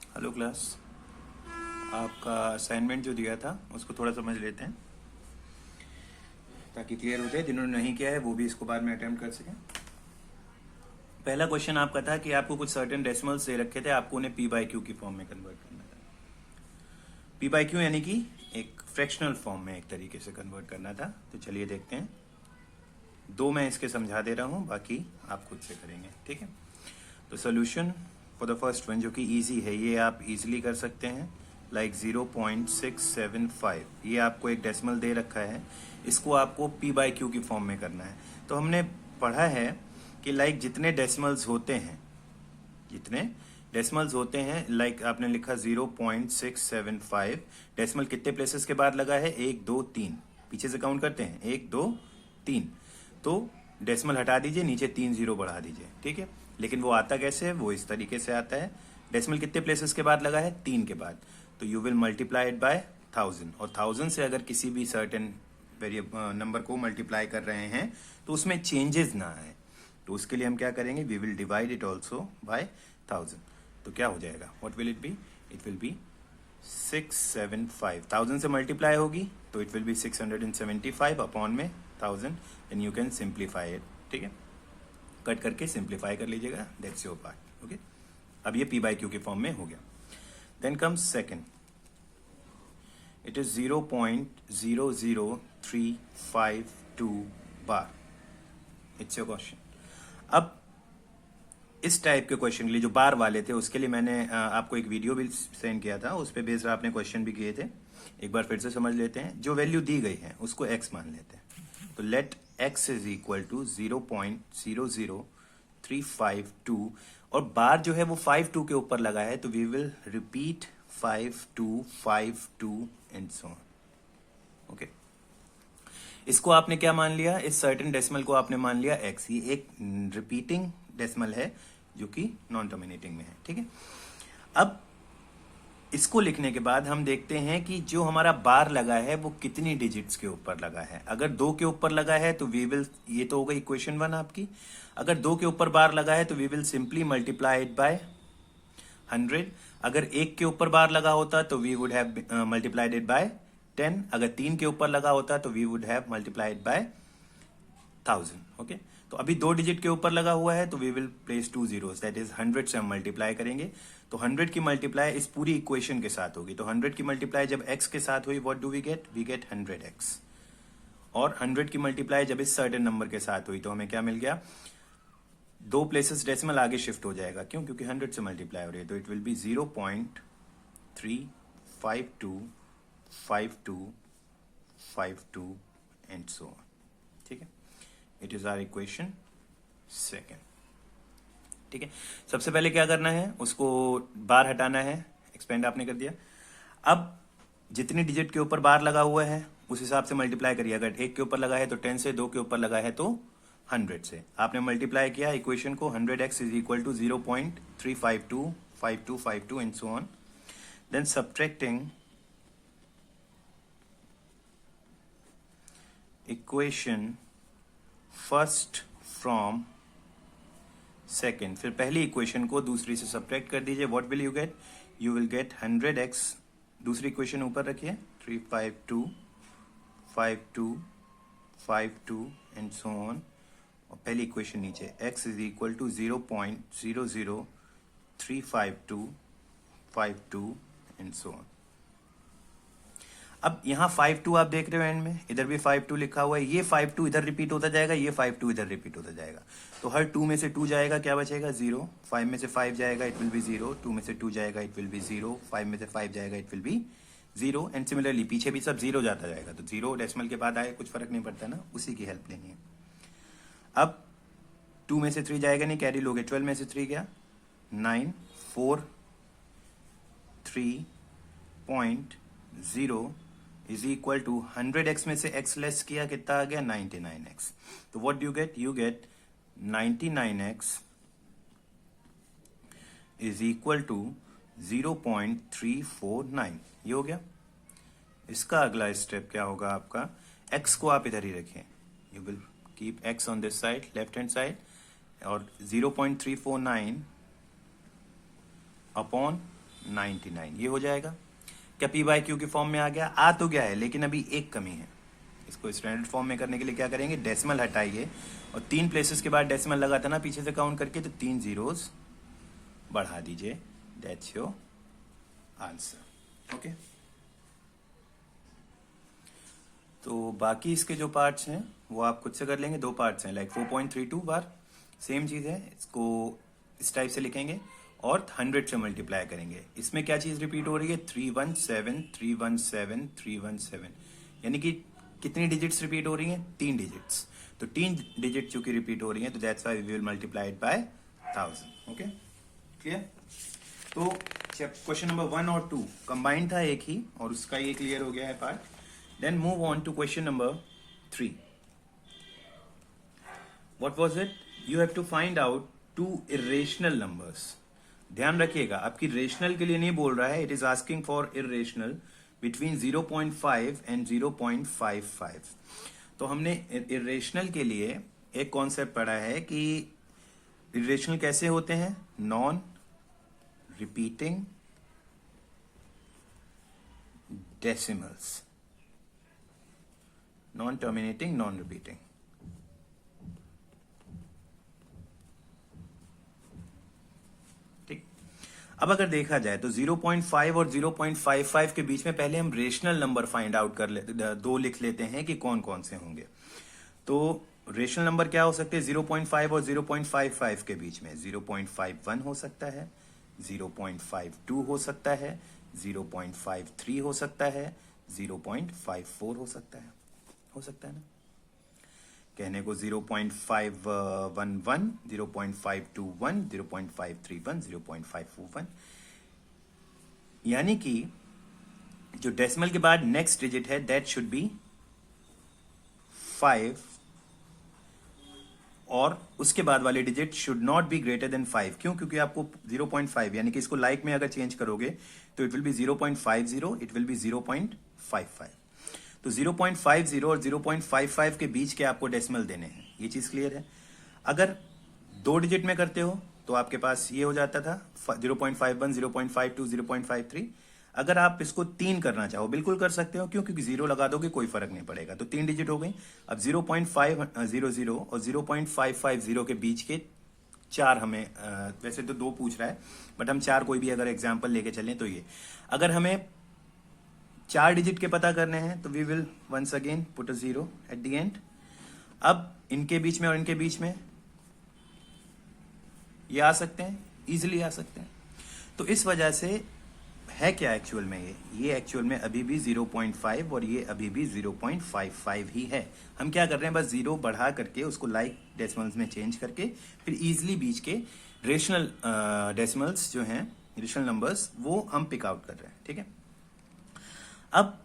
Hello class. आपका assignment जो दिया था उसको थोड़ा समझ लेते हैं ताकि क्लियर हो जाए। जिन्होंने नहीं किया है वो भी इसको बाद में अटेम्प्ट कर सकें। पहला क्वेश्चन आपका था कि आपको कुछ सर्टेन डेसिमल्स दे रखे थे, आपको उन्हें पी बाई क्यू की फॉर्म में कन्वर्ट करना था। पी बाई क्यू यानी कि एक फ्रैक्शनल फॉर्म में एक तरीके से कन्वर्ट करना था। तो चलिए देखते हैं। दो मैं इसके समझा दे रहा हूँ, बाकी आप खुद से करेंगे, ठीक है। तो solution for the first one जो कि इजी है, ये आप इजीली कर सकते हैं। लाइक 0.675 ये आपको एक डेसिमल दे रखा है, इसको आपको पी बाई क्यू की फॉर्म में करना है। तो हमने पढ़ा है कि लाइक जितने डेसिमल्स होते हैं लाइक आपने लिखा 0.675। डेसिमल कितने प्लेसेस के बाद लगा है? 1 2 3। पीछे से काउंट करते हैं, 1 2 3। तो डेसिमल हटा दीजिए, नीचे 3 जीरो बढ़ा दीजिए, ठीक है। लेकिन वो आता कैसे है? वो इस तरीके से आता है। डेसिमल कितने प्लेसेस के बाद लगा है? 3 के बाद। तो you will multiply it by 1000, और 1000 से अगर किसी भी सर्टेन नंबर को मल्टीप्लाई कर रहे हैं तो उसमें चेंजेस ना आए, तो उसके लिए हम क्या करेंगे? We will divide it also by 1000। तो क्या हो जाएगा? What will it be? It will be 675। 1000 से मल्टीप्लाई होगी तो इट विल बी 675 अपॉन में 1000। And you can simplify it, ठीक है। कट करके सिंप्लीफाई कर लीजिएगा, दैट्स योर पार्ट, ओके। अब ये पी बाई क्यू के फॉर्म में हो गया। Then comes second, it is 0.00352 bar. It's your question. अब इस टाइप के क्वेश्चन के लिए जो बार वाले थे उसके लिए मैंने आपको एक वीडियो भी सेंड किया था, उस पर बेस्ड आपने क्वेश्चन भी किए थे। एक बार फिर से समझ लेते हैं। जो वैल्यू दी गई है उसको x मान लेते हैं। तो let x is equal to 0.00352, और बार जो है वो 52 के ऊपर लगा है, तो we will repeat 5252 and so on, okay. इसको आपने क्या मान लिया? इस सर्टेन डेसिमल को आपने मान लिया x। ये एक रिपीटिंग डेसिमल है जो कि नॉन टर्मिनेटिंग में है, ठीक है। अब इसको लिखने के बाद हम देखते हैं कि जो हमारा बार लगा है वो कितनी डिजिट्स के ऊपर लगा है। अगर 2 के ऊपर लगा है तो वी विल, ये तो हो गई इक्वेशन 1 आपकी। अगर 2 के ऊपर बार लगा है तो we will simply multiply it by 100। अगर 1 के ऊपर बार लगा होता तो we would have multiplied it by 10। अगर 3 के ऊपर लगा होता तो we would have multiplied by 1000, okay. तो अभी 2 डिजिट के ऊपर लगा हुआ है तो we will place 2 zeros, that is 100 से हम मल्टीप्लाई करेंगे। तो 100 की मल्टीप्लाई इस पूरी इक्वेशन के साथ होगी। तो 100 की मल्टीप्लाई जब x के साथ हुई, what do we get? We get 100x। और 100 की मल्टीप्लाई जब इस सर्टेन नंबर के साथ हुई तो हमें क्या मिल गया? 2 प्लेसेस डेसिमल आगे शिफ्ट हो जाएगा, क्यों? क्योंकि 100 से मल्टीप्लाई हो रही है। तो it will be 0.3525252 and so on, ठीक है। It is our equation second, ठीक है। सबसे पहले क्या करना है? उसको बार हटाना है। एक्सपेंड आपने कर दिया। अब जितनी डिजिट के ऊपर बार लगा हुआ है उस हिसाब से मल्टीप्लाई करिए। अगर 1 के ऊपर लगा है तो 10 से, 2 के ऊपर लगा है तो 100 से। आपने मल्टीप्लाई किया इक्वेशन को। 100x is equal to 0.3525252 and so on. Then subtracting equation first from second, फिर पहली इक्वेशन को दूसरी से सब्ट्रैक्ट कर दीजिए। What will you get? You will get 100x। दूसरी इक्वेशन ऊपर रखिए, 3525252 एंड सो ऑन। और पहली इक्वेशन नीचे, x is equal to 0.0035252 and so on. अब यहाँ 52 आप देख रहे हो एंड में, इधर भी 52 लिखा हुआ है। ये 52 इधर रिपीट होता जाएगा, ये 52 इधर रिपीट होता जाएगा। तो हर 2 में से 2 जाएगा, क्या बचेगा? 0। 5 में से 5 जाएगा, इट विल बी 0। 2 में से 2 जाएगा, इट विल बी 0। 5 में से 5 जाएगा, it will B 0। And similarly पीछे भी सब 0 जाता जाएगा। तो 0 डेसिमल के बाद आए, कुछ फर्क नहीं पड़ता ना, उसी की हेल्प लेनी है। अब 2 में से 3 जाएगा नहीं, कैरी लोगे। 12 में से 3 गया 9, 4, 3.0 इज इक्वल टू 100x में से x लेस किया, कितना आ गया? 99x। तो what do get? You get 99x is equal to 0.349। ये हो गया। इसका अगला स्टेप क्या होगा आपका? x को आप इधर ही रखें। You will keep x on this side, left hand side, और 0.349 अपॉन 99, ये हो जाएगा। क्या पी बाई क्यू के फॉर्म में आ गया? आ तो गया है, लेकिन अभी एक कमी है। इसको स्टैंडर्ड फॉर्म में करने के लिए क्या करेंगे, डेसिमल हटाइए और 3 प्लेसेस के बाद डेसिमल लगा था ना पीछे से काउंट करके, तो 3 जीरोस बढ़ा दीजिए। That's your answer. ओके, तो बाकी इसके जो पार्ट्स हैं वो आप खुद से कर लेंगे। 2 पार्ट्स हैं, लाइक 4.32 बार, सेम चीज है। इसको इस टाइप से लिखेंगे और 100 से मल्टीप्लाई करेंगे। इसमें क्या चीज रिपीट हो रही है, 317 317 317, यानी कि कितनी डिजिट्स रिपीट हो रही हैं, 3 डिजिट्स। तो 3 डिजिट चूंकि रिपीट हो रही हैं, तो that's why we will multiply it by 1000। Okay, clear? तो क्वेश्चन नंबर 1 और 2 कंबाइंड था एक ही, और उसका ये क्लियर हो गया है part. Then move on to question number 3। What was it? You have to find out 2 irrational numbers. ध्यान रखिएगा, आपकी रेशनल के लिए नहीं बोल रहा है, it is asking for irrational between 0.5 and 0.55। तो हमने इरेशनल के लिए एक कॉन्सेप्ट पढ़ा है कि इरेशनल कैसे होते हैं, non repeating decimals, non terminating, non repeating. ठीक, अब अगर देखा जाए तो 0.5 और 0.55 के बीच में पहले हम रेशनल नंबर फाइंड आउट कर ले, 2 लिख लेते हैं कि कौन कौन से होंगे। तो रेशनल नंबर क्या हो सकते हैं 0.5 और 0.55 के बीच में? 0.51 हो सकता है, 0.52 हो सकता है, 0.53 हो सकता है, 0.54 हो सकता है। हो सकता है ना? कहने को 0.511, 0.521, 0.531, 0.541, यानी कि जो डेसिमल के बाद नेक्स्ट डिजिट है दैट शुड बी 5, और उसके बाद वाले digit should not be greater than 5। क्यों? क्योंकि आपको 0.5, यानी कि इसको लाइक में अगर चेंज करोगे तो it will B 0.50, it will B 0.55। तो 0.50 और 0.55 के बीच के आपको डेसिमल देने हैं, ये चीज क्लियर है। अगर 2 डिजिट में करते हो तो आपके पास ये हो जाता था 0.51, 0.52, 0.53। अगर आप इसको 3 करना चाहो बिल्कुल कर सकते हो, क्यों? क्योंकि 0 लगा दोगे कोई फर्क नहीं पड़ेगा। तो 3 डिजिट हो गई। अब 0.500 और 0.550 के बीच के 4 हमें वैसे तो 2 पूछ रहा है, बट हम 4 कोई भी अगर एग्जाम्पल लेके चलें तो ये, अगर हमें 4 डिजिट के पता करने हैं तो we will once again put a 0 at the end. अब इनके बीच में और इनके बीच में ये आ सकते हैं, इजिली आ सकते हैं। तो इस वजह से है क्या एक्चुअल में, ये एक्चुअल में अभी भी 0.5 और ये अभी भी 0.55 ही है। हम क्या कर रहे हैं, बस 0 बढ़ा करके उसको लाइक डेसिमल्स में चेंज करके फिर इजिली बीच के रेशनल डेसिमल्स जो हैं, रेशनल नंबर्स, वो हम पिक आउट कर रहे हैं। ठीक है, अब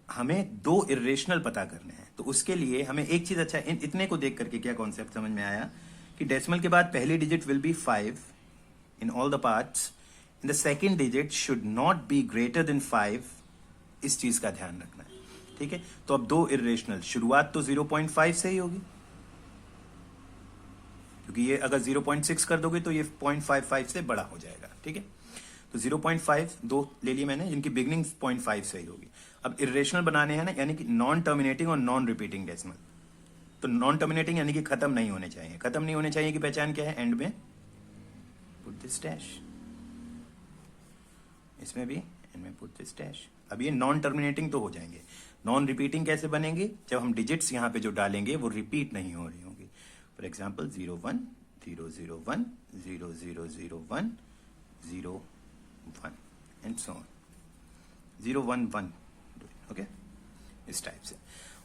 हमें 2 इरेशनल पता करने हैं, तो उसके लिए हमें एक चीज, अच्छा इतने को देख करके क्या कॉन्सेप्ट समझ में आया कि डेसिमल के बाद पहली digit will be 5 in all the parts, in the second digit should not be greater than 5। इस चीज का ध्यान रखना है। ठीक है, तो अब 2 इरेशनल, शुरुआत तो 0.5 से ही होगी, क्योंकि ये अगर 0.6 कर दोगे तो ये 0.55 से बड़ा हो जाएगा। ठीक है, तो 0.5 2 ले लिए मैंने, जिनकी बिगनिंग 0.5 से ही होगी। अब इरेशनल बनाने हैं ना, यानी कि नॉन टर्मिनेटिंग और नॉन रिपीटिंग डेसिमल। तो नॉन टर्मिनेटिंग यानी कि खत्म नहीं होने चाहिए। खत्म नहीं होने चाहिए की पहचान क्या है, एंड में पुट दिस डैश, इसमें भी एंड में पुट दिस डैश। अब ये नॉन टर्मिनेटिंग तो हो जाएंगे। नॉन रिपीटिंग कैसे बनेंगे, जब हम डिजिट्स यहां पे जो डालेंगे वो रिपीट नहीं हो रही होंगी। For example 01 001 0001 01 and so on, 011, okay, इस टाइप से।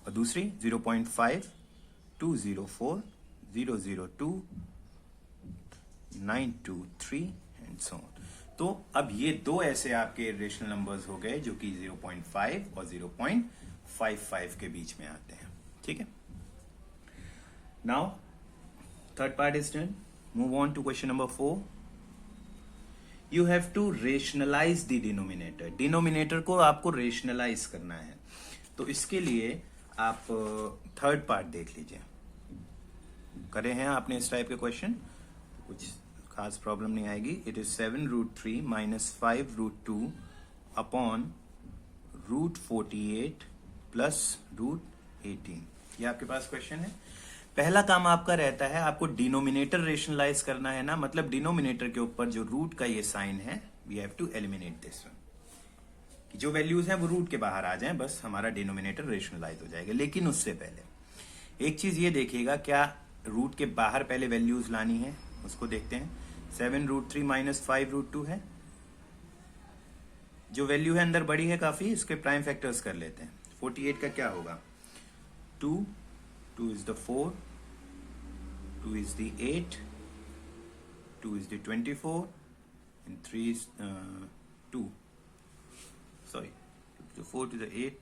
और दूसरी 0.5 204 002 923 एंड सो ऑन। तो अब ये 2 ऐसे आपके रेशनल नंबर्स हो गए जो कि 0.5 और 0.55 के बीच में आते हैं। ठीक है, now third part is done. Move on to question number 4। You have to rationalize the denominator. Denominator को आपको रेशनलाइज करना है, तो इसके लिए आप थर्ड पार्ट देख लीजिए। करे हैं आपने इस टाइप के क्वेश्चन, कुछ खास प्रॉब्लम नहीं आएगी. It is 7√3 minus 5√2 upon √48 plus √18. ये आपके पास क्वेश्चन है. पहला काम आपका रहता है, आपको डिनोमिनेटर रेशनलाइज करना है ना, मतलब डिनोमिनेटर के ऊपर जो रूट का ये साइन है, we have to eliminate this one. कि जो वैल्यूज हैं वो रूट के बाहर आ जाएं, बस हमारा डिनोमिनेटर रेशनलाइज हो जाएगा. लेकिन उससे पहले एक चीज ये देखिएगा, क्या रूट के बाहर पहले वैल्यूज लानी है, उसको देखते हैं. 7√3 माइनस 5√2 है. जो वैल्यू है अंदर बड़ी है काफी, इसके प्राइम फैक्टर्स कर लेते हैं. 48 का क्या होगा? 2 is the 4, 2 is the 8, 2 is the 24, and 3 is 2. Sorry, 2 to the 4 to the 8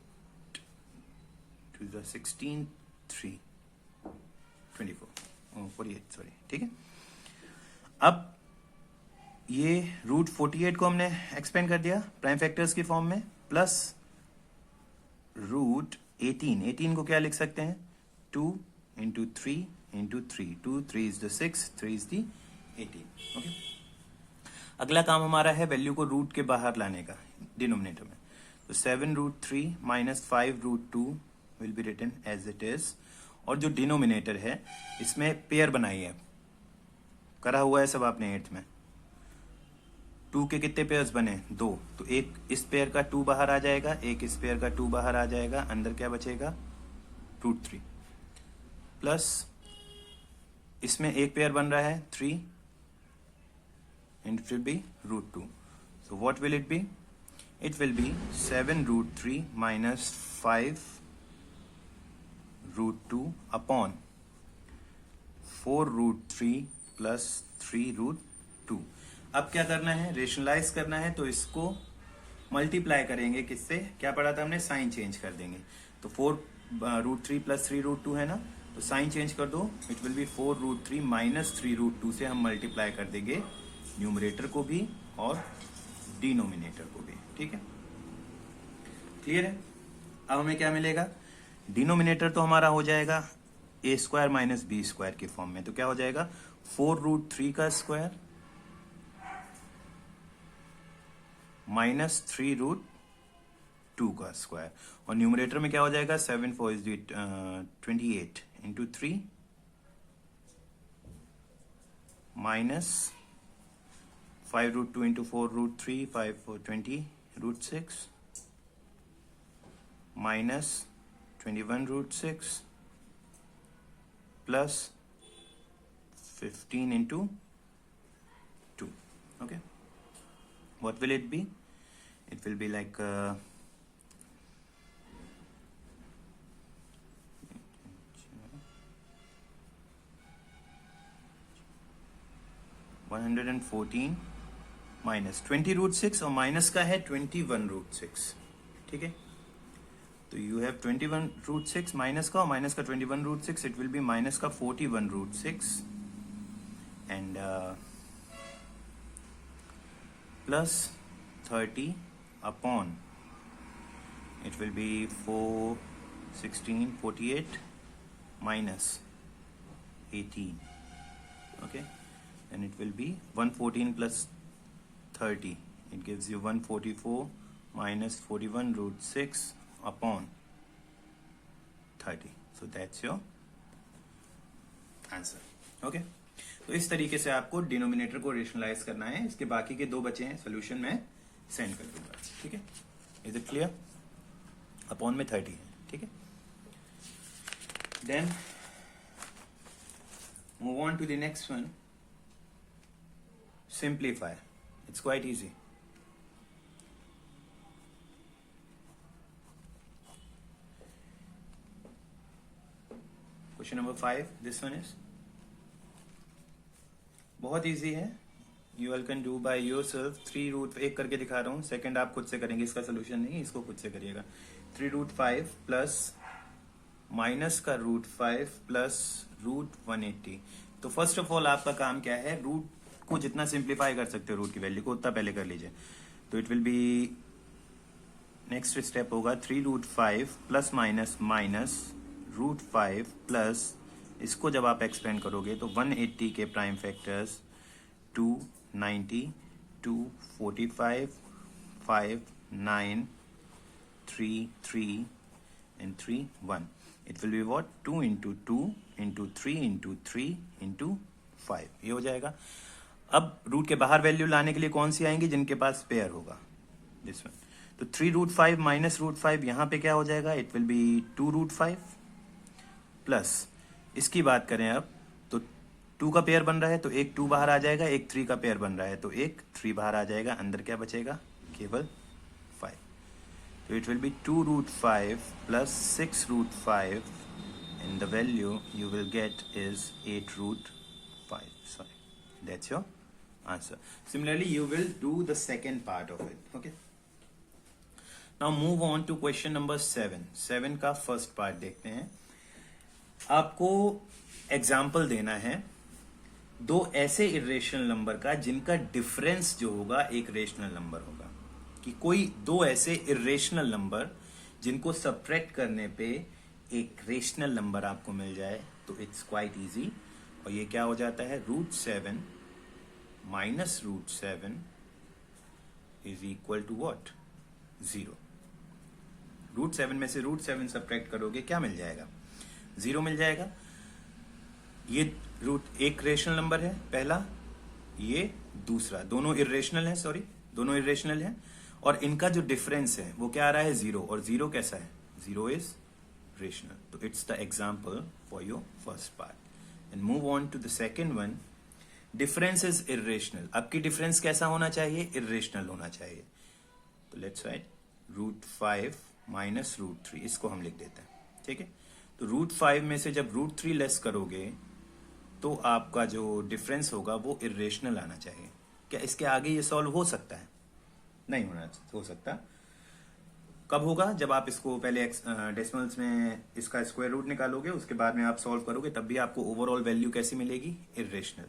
to the 16, 3, 24. 48, sorry. ठीक है. अब ये √48 को हमने एक्सपेंड कर दिया प्राइम फैक्टर्स की फॉर्म में, प्लस √18 को क्या लिख सकते हैं? 2 into 3 into 3. 2, 3 is the 6, 3 is the 18. Okay? अगला काम हमारा है वैल्यू को रूट के बाहर लाने का डिनोमिनेटर में. तो 7√3 minus 5√2 will be written as it is. और जो डिनोमिनेटर है इसमें पेयर बनाई है, करा हुआ है सब आपने 8th में. 2 के कितने पेयर्स बने? 2. तो एक इस पेयर का 2 बाहर आ जाएगा, एक इस पेयर का 2 बाहर आ जाएगा. अंदर क्या बचेगा? √3 प्लस इसमें एक पेयर बन रहा है 3 and it will be √2. So what will it be? It will be 7√3 minus 5√2 upon 4√3 plus 3√2. अब क्या करना है? रेशनलाइज करना है, तो इसको मल्टीप्लाई करेंगे किससे? क्या पढ़ा था हमने? साइन चेंज कर देंगे. तो 4√3 प्लस 3√2 है ना, तो साइन चेंज कर दो. इट विल बी 4√3 माइनस 3√2 से हम मल्टीप्लाई कर देंगे न्यूमरेटर को भी और डिनोमिनेटर को भी. ठीक है, क्लियर है? अब हमें क्या मिलेगा? डिनोमिनेटर तो हमारा हो जाएगा a² माइनस b² की फॉर्म में. तो क्या हो जाएगा? 4√3 का स्क्वायर माइनस 3√2 का स्क्वायर. और न्यूमरेटर में क्या हो जाएगा? 7 4 is 28 into 3 minus 5√2 into 4√3, 5 4 20 √6 minus 21√6 plus 15 into 2. Okay, what will it be? It will be like 114 minus 20√6 और माइनस का है 21√6. ठीक है, तो यू हैव 21√6 माइनस का, और माइनस का 21√6. इट विल बी माइनस का 41√6 and plus 30 upon it will be 4 16 48 minus 18. Okay, and it will be 114 plus 30. It gives you 144 minus 41√6 upon 30. So that's your answer. Okay, तो इस तरीके से आपको denominator को रेशनलाइज करना है. इसके बाकी के 2 बचे हैं, सोल्यूशन में सेंड कर दूंगा. ठीक है, इज इट क्लियर? अपॉन में 30 है. ठीक है, then move on to the next one. Simplify. It's quite easy. Question number 5. This one is बहुत इजी है. You all can do by yourself. 3√1 करके दिखा रहा हूं. सेकंड आप खुद से करेंगे, इसका सोल्यूशन नहीं, इसको खुद से करिएगा. 3√5 प्लस माइनस का √5 प्लस √180. तो फर्स्ट ऑफ ऑल आपका काम क्या है? रूट को जितना सिंप्लीफाई कर सकते हो रूट की वैल्यू को, उतना पहले कर लीजिए. तो it will B, next step होगा 3√5 प्लस माइनस माइनस √5 प्लस, इसको जब आप एक्सपेंड करोगे तो 180 के prime factors 290, 245, 5, 9, 3, 3 and 3, 1. It will be what? 2 into 2 into 3 into 3 into 5. ये हो जाएगा. अब रूट के बाहर वैल्यू लाने के लिए कौन सी आएंगी? जिनके पास पेयर होगा, दिस वन. तो 3√5 माइनस √5 यहाँ पे क्या हो जाएगा? इट विल बी 2√5 प्लस इसकी बात करें अब तो 2 का पेयर बन रहा है तो एक 2 बाहर आ जाएगा, एक 3 का पेयर बन रहा है तो एक 3 बाहर आ जाएगा. अंदर क्या बचेगा? केवल 5. तो it will B 2√5 plus 6√5 and the value you will get is 8√5. Sorry, that's your answer. Similarly, you will do the second part of it. Okay. Now move on to question number 7. 7 का first part देखते हैं. आपको example देना है दो ऐसे irrational number का जिनका डिफरेंस जो होगा एक रेशनल नंबर होगा. कि कोई दो ऐसे इरेशनल नंबर जिनको सब्ट्रैक्ट करने पे एक रेशनल नंबर आपको मिल जाए तो इट्स क्वाइट इजी. और ये क्या हो जाता है? √7 minus √7 is equal to what? 0. √7 में से √7 सब्ट्रैक्ट करोगे क्या मिल जाएगा? 0 मिल जाएगा. ये रूट एक रेशनल नंबर है पहला, ये दूसरा, दोनों इरेशनल है. सॉरी, दोनों इरेशनल है और इनका जो डिफरेंस है वो क्या आ रहा है? 0. और 0 कैसा है? 0 इज रेशनल. तो it's the example for your first part. And move on to the second one. Difference is irrational. आपकी डिफरेंस कैसा होना चाहिए? इरेशनल होना चाहिए. तो लेट्स राइट √5 माइनस √3. इसको हम लिख देते हैं. ठीक है. तो √5 में से जब √3 लेस करोगे तो आपका जो डिफरेंस होगा वो इरेशनल आना चाहिए. क्या इसके आगे ये सॉल्व हो सकता है? नहीं हो सकता. कब होगा? जब आप इसको पहले डेसिमल्स में इसका स्क्वायर रूट निकालोगे, उसके बाद में आप सॉल्व करोगे, तब भी आपको ओवरऑल वैल्यू कैसी मिलेगी? इरेशनल.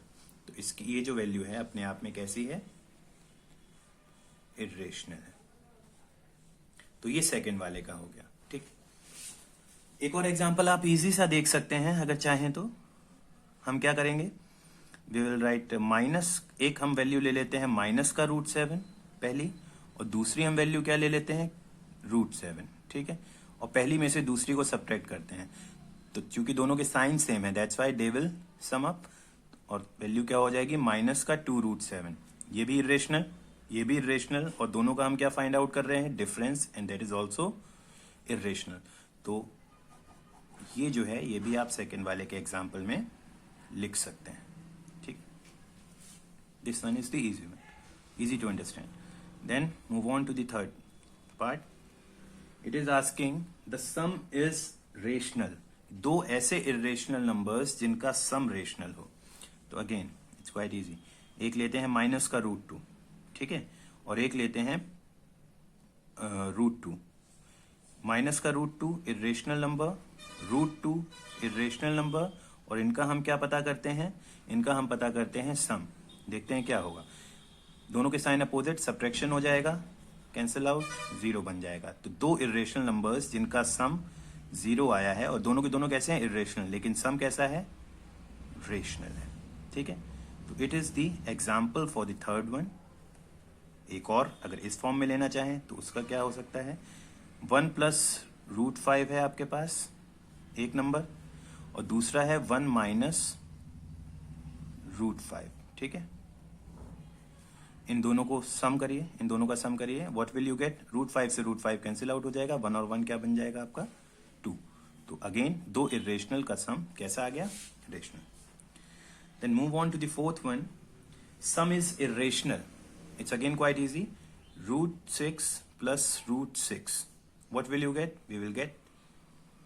तो इसकी ये जो वैल्यू है अपने आप में कैसी है? इरेशनल है. तो ये सेकंड वाले का हो गया. ठीक. एक और एग्जांपल आप इजी सा देख सकते हैं अगर चाहें तो. हम क्या करेंगे? वी विल राइट माइनस, एक हम वैल्यू ले लेते हैं माइनस का √7 पहली, और दूसरी हम वैल्यू क्या ले लेते हैं? √7. ठीक है. और पहली में से दूसरी को सब्ट्रैक्ट करते हैं. तो चूंकि दोनों के साइन सेम है that's why they will sum up. और वैल्यू क्या हो जाएगी? माइनस का 2√7. ये भी इरेशनल, ये भी इरेशनल, और दोनों का हम क्या फाइंड आउट कर रहे हैं? Difference. And that is also irrational. तो ये जो है ये भी आप सेकेंड वाले के एग्जाम्पल में लिख सकते हैं. ठीक. This one is the easy one, easy to understand. Then move on to the third part. It is asking the sum is rational. दो ऐसे irrational numbers जिनका sum rational हो. तो again it's quite easy. एक लेते हैं minus का √2. ठीक है. और एक लेते हैं √2. माइनस का √2 irrational number, √2 irrational number, और इनका हम क्या पता करते हैं? इनका हम पता करते हैं सम. देखते हैं क्या होगा. दोनों के साइन अपोजिट, सब्ट्रैक्शन हो जाएगा, कैंसिल आउट, 0 बन जाएगा. तो दो इरेशनल नंबर्स जिनका सम 0 आया है, और दोनों के दोनों कैसे हैं? इरेशनल, लेकिन सम कैसा है? रेशनल है. ठीक है. तो it is the example for the third one. एक और अगर इस फॉर्म में लेना चाहें तो उसका क्या हो सकता है? 1 प्लस √5 है आपके पास एक नंबर, और दूसरा है 1 माइनस √5. ठीक है. इन दोनों को सम करिए, इन दोनों का सम करिए. What will you gate? √5 से √5 कैंसिल आउट हो जाएगा. 1 और 1 क्या बन जाएगा आपका? 2. तो अगेन दो इरेशनल का सम कैसा आ गया? Rational. Then move on to the fourth one. Sum is irrational. It's again quite easy. √6 plus √6. What will you get? We will get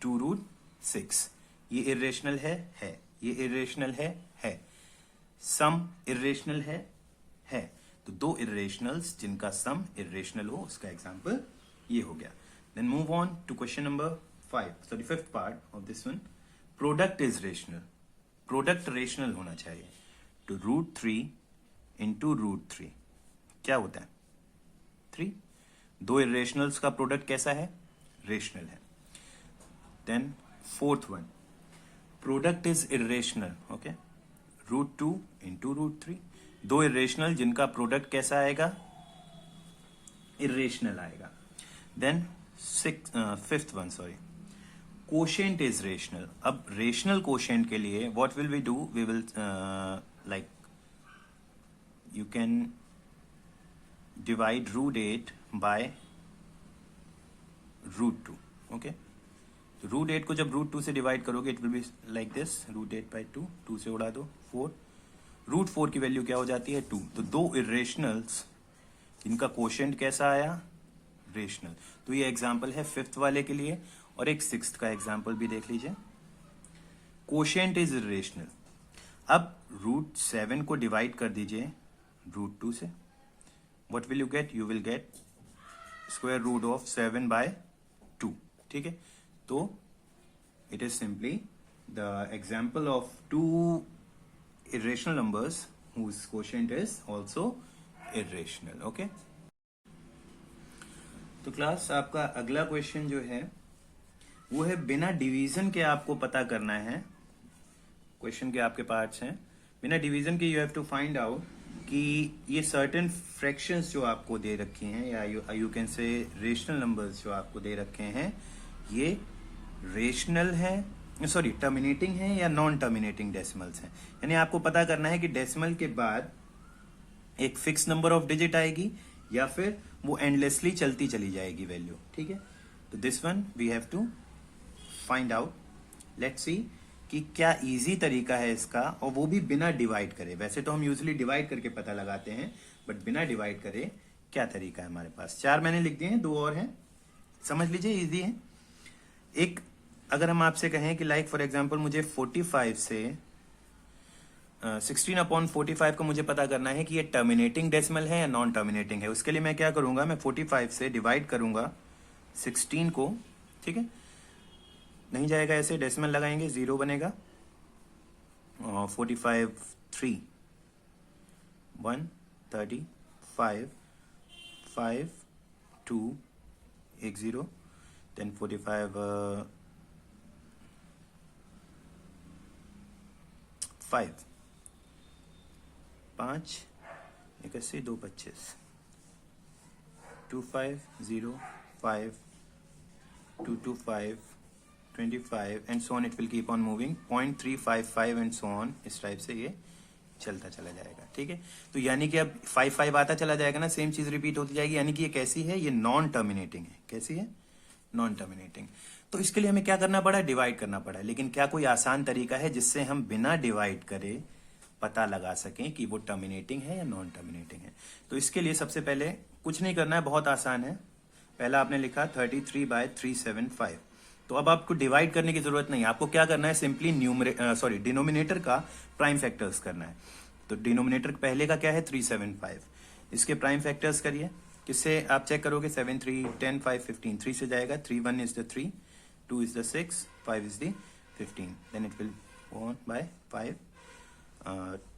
2√6. ये इरेशनल है. ये इरेशनल है. सम इरेशनल है. तो दो इरेशनल्स जिनका सम इरेशनल हो, उसका एग्जांपल ये हो गया. Then move on to question number 5. So the fifth part of this one. Product is rational. Product rational होना चाहिए. तो √3 इंटू √3 क्या होता है? 3. दो इरेशनल्स का प्रोडक्ट कैसा है? रेशनल है. Then fourth one. Product is irrational. Okay. √2 into √3. दो इरेशनल जिनका प्रोडक्ट कैसा आएगा, इरेशनल आएगा। Then fifth one, sorry, quotient is rational. अब रेशनल कोशेंट के लिए what will we do, we will like you can divide √8 by √2। Okay, तो √8 को जब √2 से डिवाइड करोगे it will be like this, √8 by 2, 2 से उड़ा दो 4, √4 की वैल्यू क्या हो जाती है 2। तो दो इरेशनल्स जिनका कोशेंट कैसा आया, रेशनल। तो ये एग्जाम्पल है फिफ्थ वाले के लिए, और एक सिक्स्थ का एग्जाम्पल भी देख लीजिए। Quotient is irrational. अब √7 को डिवाइड कर दीजिए √2 से, what will you get, you will get square root of 7 by 2। ठीक है, तो it is simply the example of two irrational numbers whose quotient is also irrational। Okay, तो क्लास आपका अगला क्वेश्चन जो है वो है बिना डिवीजन के आपको पता करना है। क्वेश्चन के आपके पार्ट्स हैं, बिना डिवीजन के you have to find out कि ये सर्टेन फ्रैक्शंस जो आपको दे रखे हैं, या you can say rational numbers जो आपको दे रखे हैं, ये रेशनल है, सॉरी टर्मिनेटिंग है या नॉन टर्मिनेटिंग डेसिमल्स हैं। यानी आपको पता करना है कि डेसिमल के बाद एक फिक्स नंबर ऑफ डिजिट आएगी या फिर वो एंडलेसली चलती चली जाएगी वैल्यू। ठीक है, तो this one we have to find out. Let's see कि क्या इजी तरीका है इसका, और वो भी बिना डिवाइड करे। वैसे तो हम यूजुअली डिवाइड करके पता लगाते हैं, बट बिना डिवाइड करे क्या तरीका है हमारे पास। 4 मैंने लिख दिए हैं, 2 और हैं, समझ लीजिए, इजी है। एक अगर हम आपसे कहें कि लाइक फॉर एग्जांपल मुझे 45 से 16/45 को मुझे पता करना है कि ये टर्मिनेटिंग डेसिमल है या नॉन टर्मिनेटिंग है, उसके लिए मैं क्या करूंगा, मैं 45 से डिवाइड करूंगा 16 को। ठीक है, नहीं जाएगा ऐसे, डेसिमल लगाएंगे 0 बनेगा, और 45 3 1 35 5 2 1 0, then 45 5 5 81 2 25 2 5 0 5 2 2 5 25 and so on, it will keep on moving 0.355 and so on, इस टाइप से ये चलता चला जाएगा। ठीक है, तो यानी कि अब 5 5 आता चला जाएगा ना, सेम चीज रिपीट होती जाएगी। यानी कि ये कैसी है, ये नॉन टर्मिनेटिंग है। कैसी है, नॉन टर्मिनेटिंग। तो इसके लिए हमें क्या करना पड़ा, डिवाइड करना पड़ा। लेकिन क्या कोई आसान तरीका है जिससे हम बिना डिवाइड करे पता लगा सकें कि वो टर्मिनेटिंग है या नॉन टर्मिनेटिंग है? तो इसके लिए सबसे पहले कुछ नहीं करना है, बहुत आसान है। पहला आपने लिखा 33/375। तो अब आपको डिवाइड करने की जरूरत नहीं है, आपको क्या करना है, सिंपली डिनोमिनेटर का प्राइम फैक्टर्स करना है। तो डिनोमिनेटर पहले का क्या है 375, इसके प्राइम फैक्टर्स करिए। किससे आप चेक करोगे, 7 3 10 5 15, 3 से जाएगा, 3 1 is the 3, 2 is the 6, 5 is the 15, then it will go on by 5,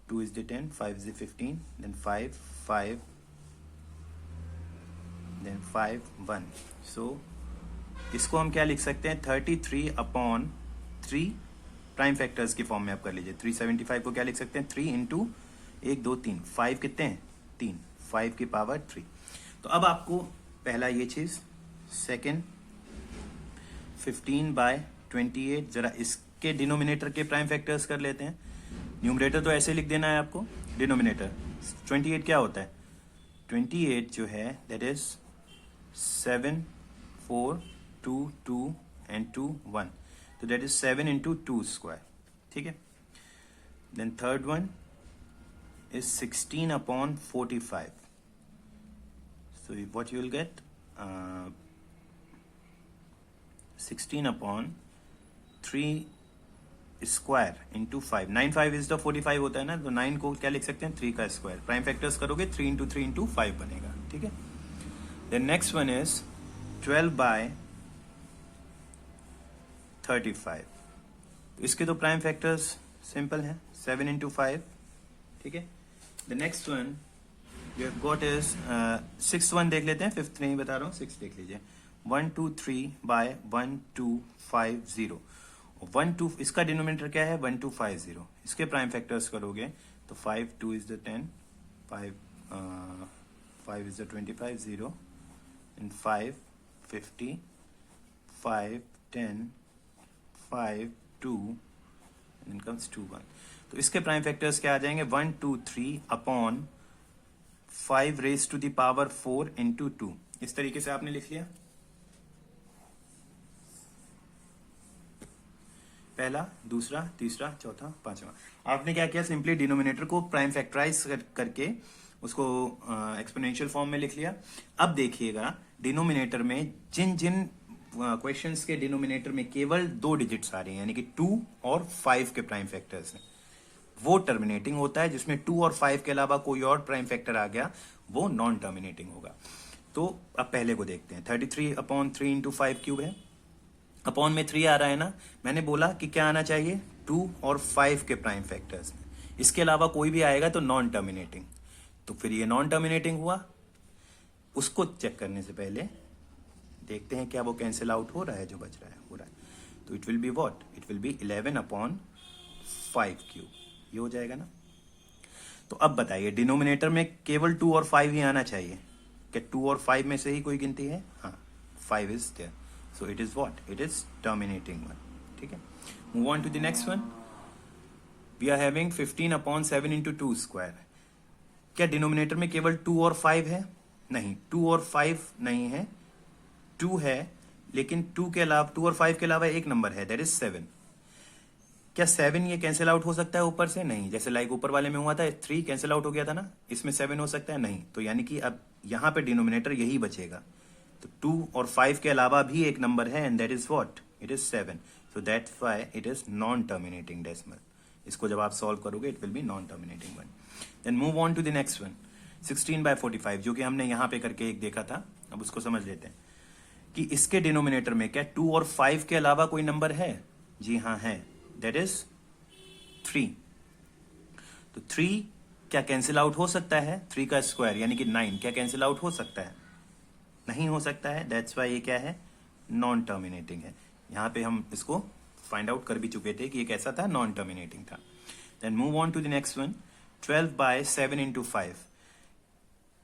2 is the 10, 5 is the 15, then 5 5, then 5 1। so इसको हम क्या लिख सकते हैं, 33/3 प्राइम फैक्टर्स की फॉर्म में आप कर लीजिए। 375 को क्या लिख सकते हैं, 3 इंटू 1 2 3, 5 कितने हैं 3, 5 की पावर 3। तो अब आपको पहला ये चीज, सेकेंड 15/28, जरा इसके डिनोमिनेटर के प्राइम फैक्टर्स कर लेते हैं। न्यूमरेटर तो ऐसे लिख देना है आपको, डिनोमिनेटर 28 क्या होता है, 28 जो है दैट इज 7 4 2 2 एंड 2 1, तो दैट इज 7 इंटू 2 स्क्वायर। ठीक है, then third one is 16/45, so what you will get, 16/3 square into 5, 9 5 is the 45 होता है ना, तो 9 को क्या लिख सकते हैं 3 का स्क्वायर, प्राइम फैक्टर्स करोगे 3 इंटू 3 इंटू 5 बनेगा। ठीक है, देन नेक्स्ट वन इज 12/35, इसके तो प्राइम फैक्टर्स सिंपल है, 7 इंटू 5। ठीक है, the next one you have got is 6th one देख लेते हैं, 5th नहीं बता रहा हूं, 6 देख लीजिए, 123/1250। 12 इसका डिनोमिनेटर क्या है 1250, इसके प्राइम फैक्टर्स करोगे तो 5 2 is the 10, 5 5 is the 25 0 and 5 50 5 10 5 2 and then comes 2 1. तो इसके प्राइम फैक्टर्स क्या आ जाएंगे 1 2 3 upon 5 raise to the power 4 into 2. इस तरीके से आपने लिख लिया पहला, दूसरा, तीसरा, चौथा, पांचवा. आपने क्या किया सिंपली डिनोमिनेटर को प्राइम फैक्टराइज करके उसको एक्सपोनेंशियल फॉर्म में लिख लिया. अब देखिएगा डिनोमिनेटर में जिन जिन क्वेश्चंस के डिनोमिनेटर में केवल 2 डिजिट्स आ रही हैं यानी कि 2 और 5 के प्राइम फैक्टर्स हैं वो टर्मिनेटिंग होता है. जिसमें 2 और 5 के अलावा कोई और प्राइम फैक्टर आ गया वो नॉन टर्मिनेटिंग होगा. तो अब पहले को देखते हैं. 33 अपॉन 3 इंटू 5 क्यूब है. अपॉन में 3 आ रहा है ना. मैंने बोला कि क्या आना चाहिए 2 और 5 के प्राइम फैक्टर्स में. इसके अलावा कोई भी आएगा तो नॉन टर्मिनेटिंग. तो फिर ये नॉन टर्मिनेटिंग हुआ. उसको चेक करने से पहले देखते हैं क्या वो कैंसिल आउट हो रहा है. जो बच रहा है हो रहा है. तो it will be what, it will B 11 upon 5 cube. ये हो जाएगा ना. तो अब बताइए डिनोमिनेटर में केवल 2 और 5 ही आना चाहिए. क्या 2 और 5 में से ही कोई गिनती है? हाँ, 5 is there. So it is what, it is terminating one. ठीक है. Move on to the next one. We are having 15 upon 7 into 2 square. क्या डिनोमिनेटर में केवल 2 और 5 है? नहीं, 2 और 5 नहीं है. 2 है लेकिन 2 के अलावा 2 और 5 के अलावा एक नंबर है दैट इज 7. क्या 7 ये कैंसिल आउट हो सकता है ऊपर से? नहीं. जैसे लाइक ऊपर वाले में हुआ था 3 कैंसिल आउट हो गया था ना. इसमें 7 हो सकता है? नहीं. तो यानी कि अब यहां पे डिनोमिनेटर यही बचेगा. तो 2 और 5 के अलावा भी एक नंबर है and that is what, it is 7. So that's why it is non terminating decimal. इसको जब आप सॉल्व करोगे it will be non terminating one. Then move on to the next one. 16/45 जो कि हमने यहां पे करके एक देखा था. अब उसको समझ लेते हैं कि इसके डिनोमिनेटर में क्या 2 और 5 के अलावा कोई नंबर है? जी हाँ है. That is 3. तो 3 क्या कैंसिल आउट हो सकता है? 3 का स्क्वायर यानी कि 9 क्या कैंसिल आउट हो सकता है? नहीं हो सकता है. दैट्स वाई ये क्या है, नॉन टर्मिनेटिंग है. यहां पे हम इसको फाइंड आउट कर भी चुके थे कि ये कैसा था, नॉन टर्मिनेटिंग था. Then move on to the next one. 12/7 into 5.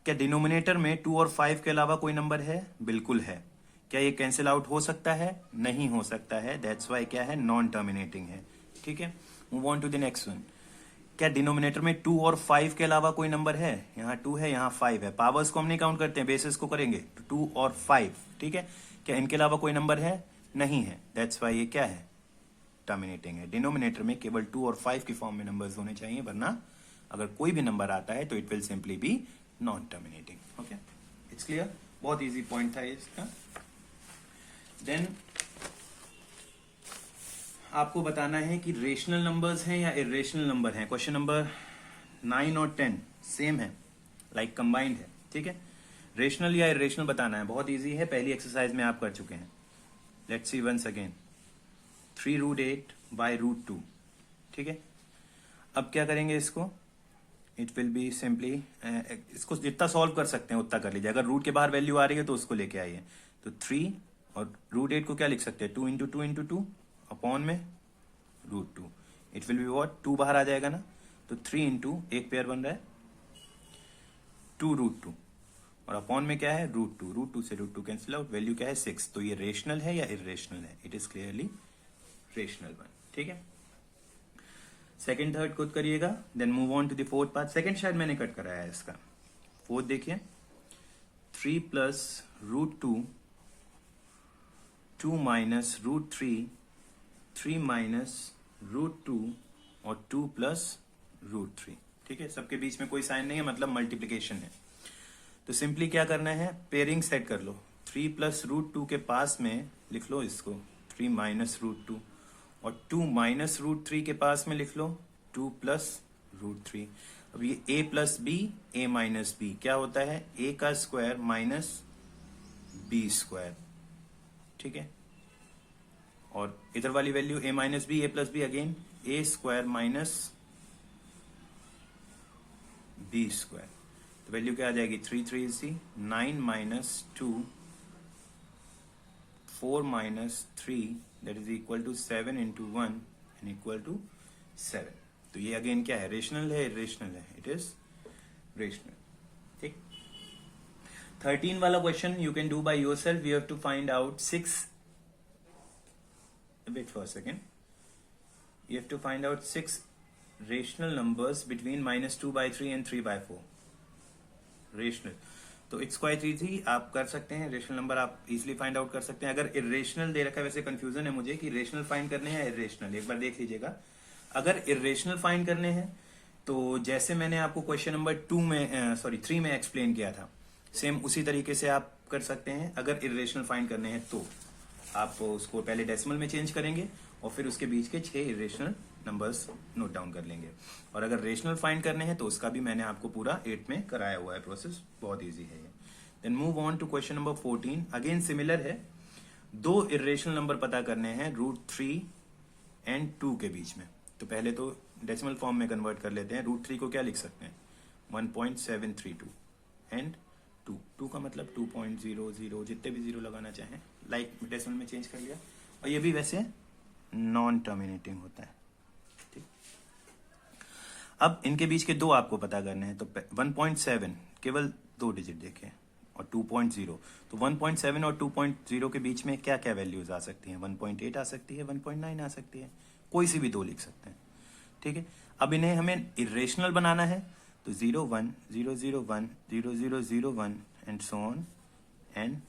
क्या डिनोमिनेटर में 2 और 5 के अलावा कोई नंबर है? बिल्कुल है. क्या ये कैंसिल आउट हो सकता है? नहीं हो सकता है. दैट्स वाई क्या है, नॉन टर्मिनेटिंग है. ठीक है. Move on to the next one. क्या डिनोमिनेटर में 2 और 5 के अलावा कोई नंबर है? यहाँ 2 है, यहाँ 5 है. पावर्स को हम नहीं काउंट करते हैं, बेसिस को करेंगे. 2 और 5. ठीक है. क्या इनके अलावा कोई नंबर है? नहीं है. दैट्स वाई ये क्या है, टर्मिनेटिंग है. डिनोमिनेटर में केवल 2 और 5 की फॉर्म में नंबर्स होने चाहिए, वरना अगर कोई भी नंबर आता है तो it will simply be non terminating. Okay, it's clear. बहुत इजी पॉइंट था इसका. देन आपको बताना है कि रेशनल नंबर्स हैं या इरेशनल नंबर हैं. क्वेश्चन नंबर 9 और 10 सेम है, लाइक कंबाइंड है. ठीक है. रेशनल या इरेशनल बताना है. बहुत इजी है, पहली एक्सरसाइज में आप कर चुके हैं. Let's see once again. 3√8/√2. ठीक है. अब क्या करेंगे इसको, इट विल बी सिंपली इसको जितना सॉल्व कर सकते हैं उतना कर लीजिए. अगर रूट के बाहर वैल्यू आ रही है तो उसको लेके आइए. तो 3 और √8 को क्या लिख सकते हैं, 2 इंटू 2 इंटू 2 अपॉन में √2. इट विल बी व्हाट, 2 बाहर आ जाएगा ना. तो 3 इंटू एक पेयर बन रहा है 2√2 और अपॉन में क्या है √2. √2 से √2 कैंसिल आउट. वैल्यू क्या है 6. तो ये रेशनल है या इरेशनल है? It is clearly rational one. ठीक है. सेकंड थर्ड खुद करिएगा. Then move on to the fourth part. Second शायद मैंने कट कराया है इसका. फोर्थ देखिए. 3 प्लस √2 2 माइनस √3 3 माइनस √2 और 2 प्लस √3. ठीक है. सबके बीच में कोई साइन नहीं है, मतलब मल्टीप्लीकेशन है. तो सिंपली क्या करना है, पेयरिंग सेट कर लो. 3 प्लस √2 के पास में लिख लो इसको 3 माइनस √2 और 2 माइनस √3 के पास में लिख लो 2 प्लस √3. अब ये a plus b, a minus b क्या होता है, a का स्क्वायर माइनस b स्क्वायर. ठीक है. और इधर वाली value a minus b, a plus b again a square minus b square. तो वैल्यू क्या आ जाएगी 3 3 is 9 minus 2 4 minus 3 that is equal to 7 into 1 and equal to 7. तो ये अगेन क्या है, रेशनल है इरेशनल है? It is rational. ठीक, 13 वाला question you can do by yourself. You have to find out 6, wait for a second, you have to find out 6 rational numbers between -2/3 and 3/4 rational. तो it's quite easy, आप कर सकते हैं। Rational number आप easily find out कर सकते हैं। अगर इरेशनल दे रखा है, वैसे कंफ्यूजन है मुझे कि रेशनल फाइंड करने हैं या इरेशनल, एक बार देख लीजिएगा। अगर इरेशनल फाइंड करने हैं तो जैसे मैंने आपको क्वेश्चन नंबर 3 में एक्सप्लेन किया था, सेम उसी तरीके से आप कर सकते हैं। अगर इरेशनल फाइंड करने हैं तो आप उसको पहले डेसिमल में चेंज करेंगे और फिर उसके बीच के 6 इरेशनल नंबर्स नोट डाउन कर लेंगे। और अगर रेशनल फाइंड करने हैं तो उसका भी मैंने आपको पूरा 8 में कराया हुआ है प्रोसेस, बहुत इजी है ये। Then move on to question number 14। Again similar है, 2 इरेशनल नंबर पता करने हैं √3 एंड 2 के बीच में। तो पहले तो डेसिमल फॉर्म में कन्वर्ट कर लेते हैं। √3 को क्या लिख सकते हैं, 1.732 एंड 2 का मतलब 2.00, जितने भी जीरो लगाना चाहें, लाइक डेसिमल में चेंज कर लिया। और ये भी वैसे नॉन टर्मिनेटिंग होता है। ठीक, अब इनके बीच के 2 आपको पता करने हैं। तो 1.7 केवल 2 डिजिट देखें और 2.0, तो 1.7 और 2.0 के बीच में क्या क्या वैल्यूज आ सकती हैं, 1.8 आ सकती है, 1.9 आ सकती है, कोई सी भी 2 लिख सकते हैं। ठीक है, अब इन्हें हमें इरेशनल बनाना है तो 0 1 0 0 1 0 0 0 1 and so on, and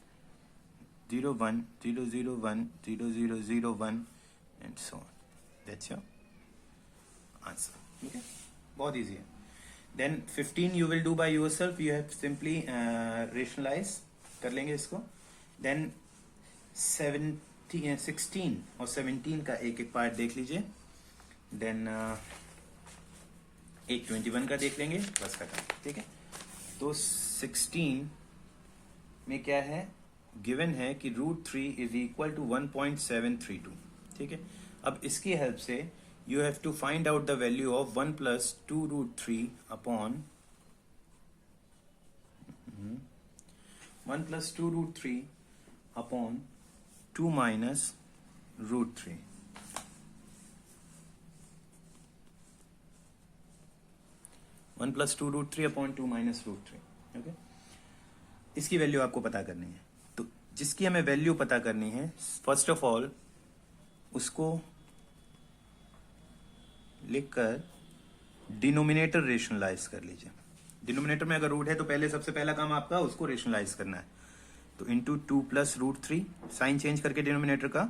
0 1 0 0 1 0 0 0 1 and so on. That's your answer. ठीक है, बहुत इजी है। Then 15 you will do by yourself. You have simply rationalize कर लेंगे इसको। देन 16 और 17 का एक एक पार्ट देख लीजिए। देन एक 21 का देख लेंगे, बस खत्म। ठीक है, तो 16 में क्या है, गिवन है कि √3 इज इक्वल टू 1.732। ठीक है, अब इसकी हेल्प से you have to find out the value of 1 + 2√3 upon 1 + 2√3 upon 2 - √3। One plus 2√3 upon 2 - √3। Okay, इसकी वैल्यू आपको पता करनी है। तो जिसकी हमें वैल्यू पता करनी है, फर्स्ट ऑफ ऑल उसको लिखकर डिनोमिनेटर रेशनलाइज कर लीजिए। डिनोमिनेटर में अगर रूट है तो पहले सबसे पहला काम आपका उसको रेशनलाइज करना है। तो इंटू 2 + √3, साइन चेंज करके डिनोमिनेटर का,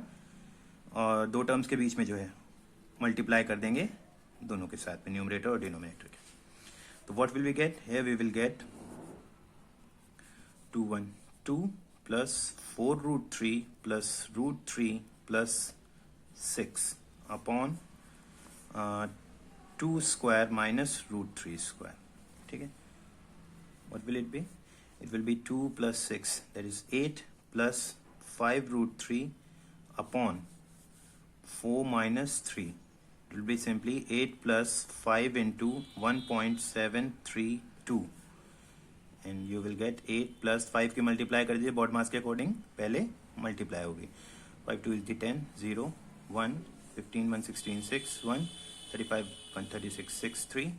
और 2 टर्म्स के बीच में जो है मल्टीप्लाई कर देंगे दोनों के साथ में, न्यूमरेटर और डिनोमिनेटर के। तो what will we get? Here we will get 2 plus 4√3 plus √3 plus 6 upon 2 square minus √3 square. ठीक है, what will it be? It will be 2 plus 6, that is 8 plus 5√3 upon 4 minus 3. It will be simply 8 plus 5 into 1.732, and you will get 8 plus 5 की multiply कर दीजिए baud मास के according, पहले multiply होगी। 5 2 is the 10, 0 1 15 1 16 6 1 35 1 36 6 3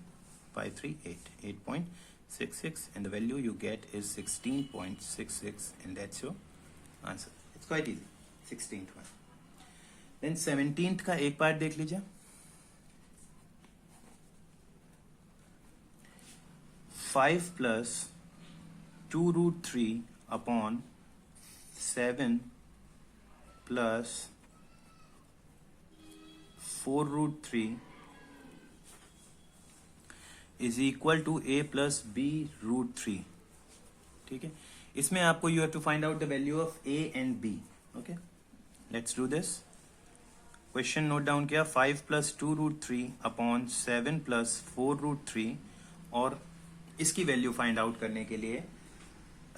5 3 8 8.66, and the value you get is 16.66, and that's your answer. It's quite easy, 16th one. Then 17th का एक part देख लीजिए। 5 plus 2√3 upon 7 plus 4√3 is equal to a plus b √3। ठीक है, इसमें आपको you have to find out the value of a and b. Okay, let's do this. Question note down किया, 5 plus 2√3 upon 7 plus 4√3, और इसकी value find out करने के लिए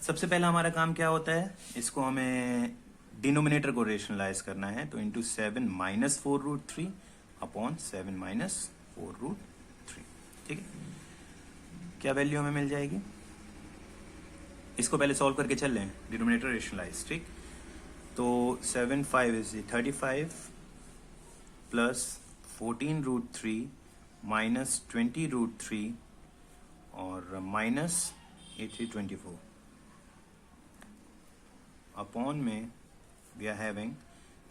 सबसे पहला हमारा काम क्या होता है, इसको हमें डिनोमिनेटर को रेशनलाइज करना है। तो इंटू 7 - 4√3 अपॉन 7 - 4√3। ठीक है, क्या वैल्यू हमें मिल जाएगी, इसको पहले सॉल्व करके चल लें, डिनोमिनेटर रेशनलाइज। ठीक, तो 7 5 इज 35 प्लस 14√3 - 20√3 और माइनस A324 अपॉन में we are having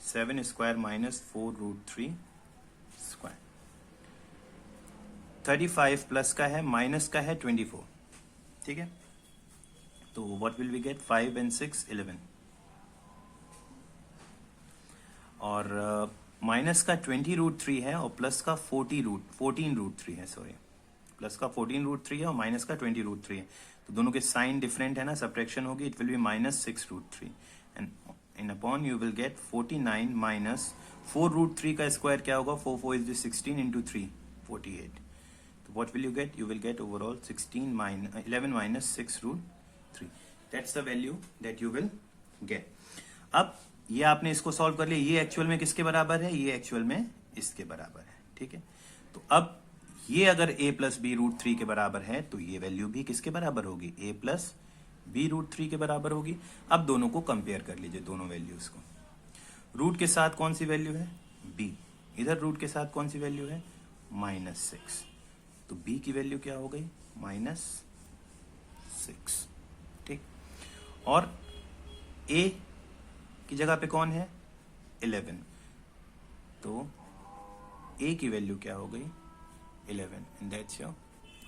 7 square minus 4√3 square. 35 plus का है, माइनस का है 24, ठीक है। तो what will we get, 5 and 6 11, और माइनस का 20√3 है और प्लस का 14√3 है, सॉरी, प्लस का 14√3 है और माइनस का 20√3 है। तो दोनों के साइन डिफरेंट है ना, सब्ट्रैक्शन होगी, it will B minus 6√3 and in upon you will gate 49 minus 4√3 का स्क्वायर क्या होगा, 4 4 इज 16 इंटू 3 48। तो what will you get, you will gate overall 11 minus 6√3, that's the value that you will gate. अब ये आपने इसको solve कर लिया, ये एक्चुअल में किसके बराबर है, ये एक्चुअल में इसके बराबर है, ठीक है। तो अब ये अगर a प्लस बी √3 के बराबर है तो ये वैल्यू भी किसके बराबर होगी, a प्लस बी √3 के बराबर होगी। अब दोनों को कंपेयर कर लीजिए, दोनों वैल्यूज को। रूट के साथ कौन सी वैल्यू है, b, इधर रूट के साथ कौन सी वैल्यू है, -6, तो b की वैल्यू क्या हो गई, -6, ठीक। और a की जगह पे कौन है, 11, तो a की वैल्यू क्या हो गई, 11, and that's your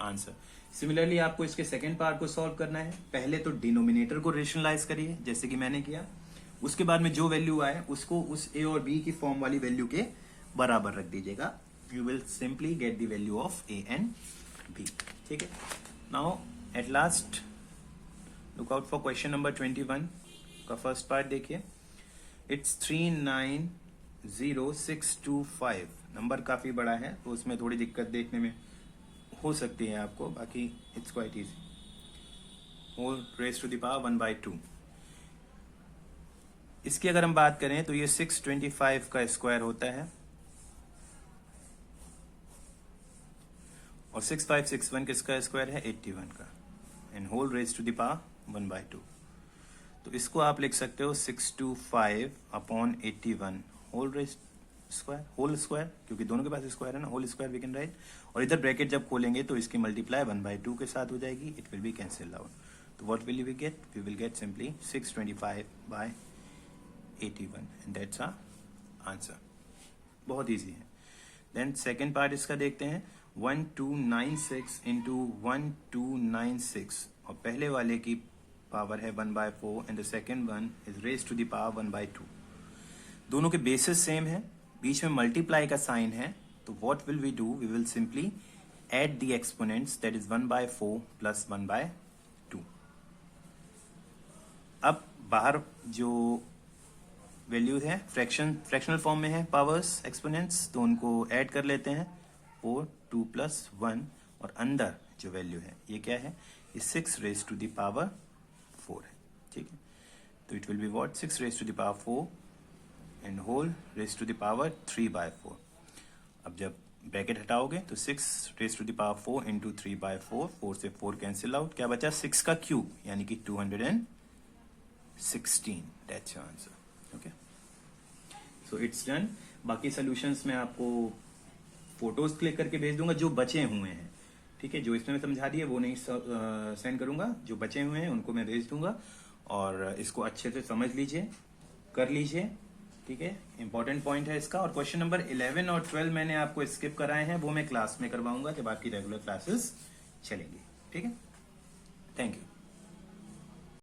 answer. Similarly आपको इसके सेकेंड पार्ट को सॉल्व करना है। पहले तो डिनोमिनेटर को रेशनलाइज करिए जैसे कि मैंने किया, उसके बाद में जो वैल्यू आए उसको उस a और b की फॉर्म वाली वैल्यू के बराबर रख दीजिएगा। You will simply get the value of a and b, ठीक है। Now at last look out for question number 21 का फर्स्ट पार्ट देखिए। इट्स 390625, नंबर काफी बड़ा है तो उसमें थोड़ी दिक्कत देखने में हो सकती है आपको, बाकी it's quite easy. Whole raise to the power 1/2। इसकी अगर हम बात करें तो ये 625 का स्क्वायर होता है और 6561 किसका स्क्वायर है, 81 का, and whole raise to the power 1/2। तो इसको आप लिख सकते हो 625 upon 81 whole raise square, whole square, क्योंकि दोनों के पास स्क्वायर है ना, whole square we can write. और इधर ब्रैकेट जब खोलेंगे तो इसकी मल्टीप्लाई 1/2 के साथ हो जाएगी, it will be cancel out. तो what will we get, we will get simply 625/81 and that's our answer. बहुत इजी है। देन सेकेंड पार्ट इसका देखते हैं, 1296 इंटू 1296, और पहले वाले की पावर है 1/4 and the second one is raise to the power 1/2। दोनों के बेसिस सेम है, बीच में मल्टीप्लाई का साइन है, तो what will we do, we will simply add the exponents, that is 1/4 plus 1/2। अब बाहर जो वैल्यू है फ्रैक्शनल फॉर्म में है, पावर्स एक्सपोनेंट्स, तो उनको ऐड कर लेते हैं, 4 2 + 1, और अंदर जो वैल्यू है ये क्या है, ये 6 रेज टू द पावर 4 है, ठीक है। तो it will be what, 6 raise to the power 4 and whole raise to the power 3/4। अब जब ब्रैकेट हटाओगे तो 6 raise to the power 4 into 3/4, 4 से 4 कैंसिल आउट, क्या बचा, 6 का क्यूब यानी कि 216, that's your answer. Okay, so it's done. बाकी सॉल्यूशंस में आपको फोटोज क्लिक करके भेज दूंगा जो बचे हुए हैं, ठीक है। जो इसमें मैं समझा दिए वो नहीं सेंड करूंगा, जो बचे हुए हैं उनको मैं भेज दूंगा, और इसको अच्छे से समझ लीजिए, कर लीजिए, ठीक है। इंपॉर्टेंट पॉइंट है इसका। और क्वेश्चन नंबर 11 और 12 मैंने आपको स्किप कराए हैं, वो मैं क्लास में करवाऊंगा जब आपकी रेगुलर क्लासेस चलेंगी, ठीक है। Thank you.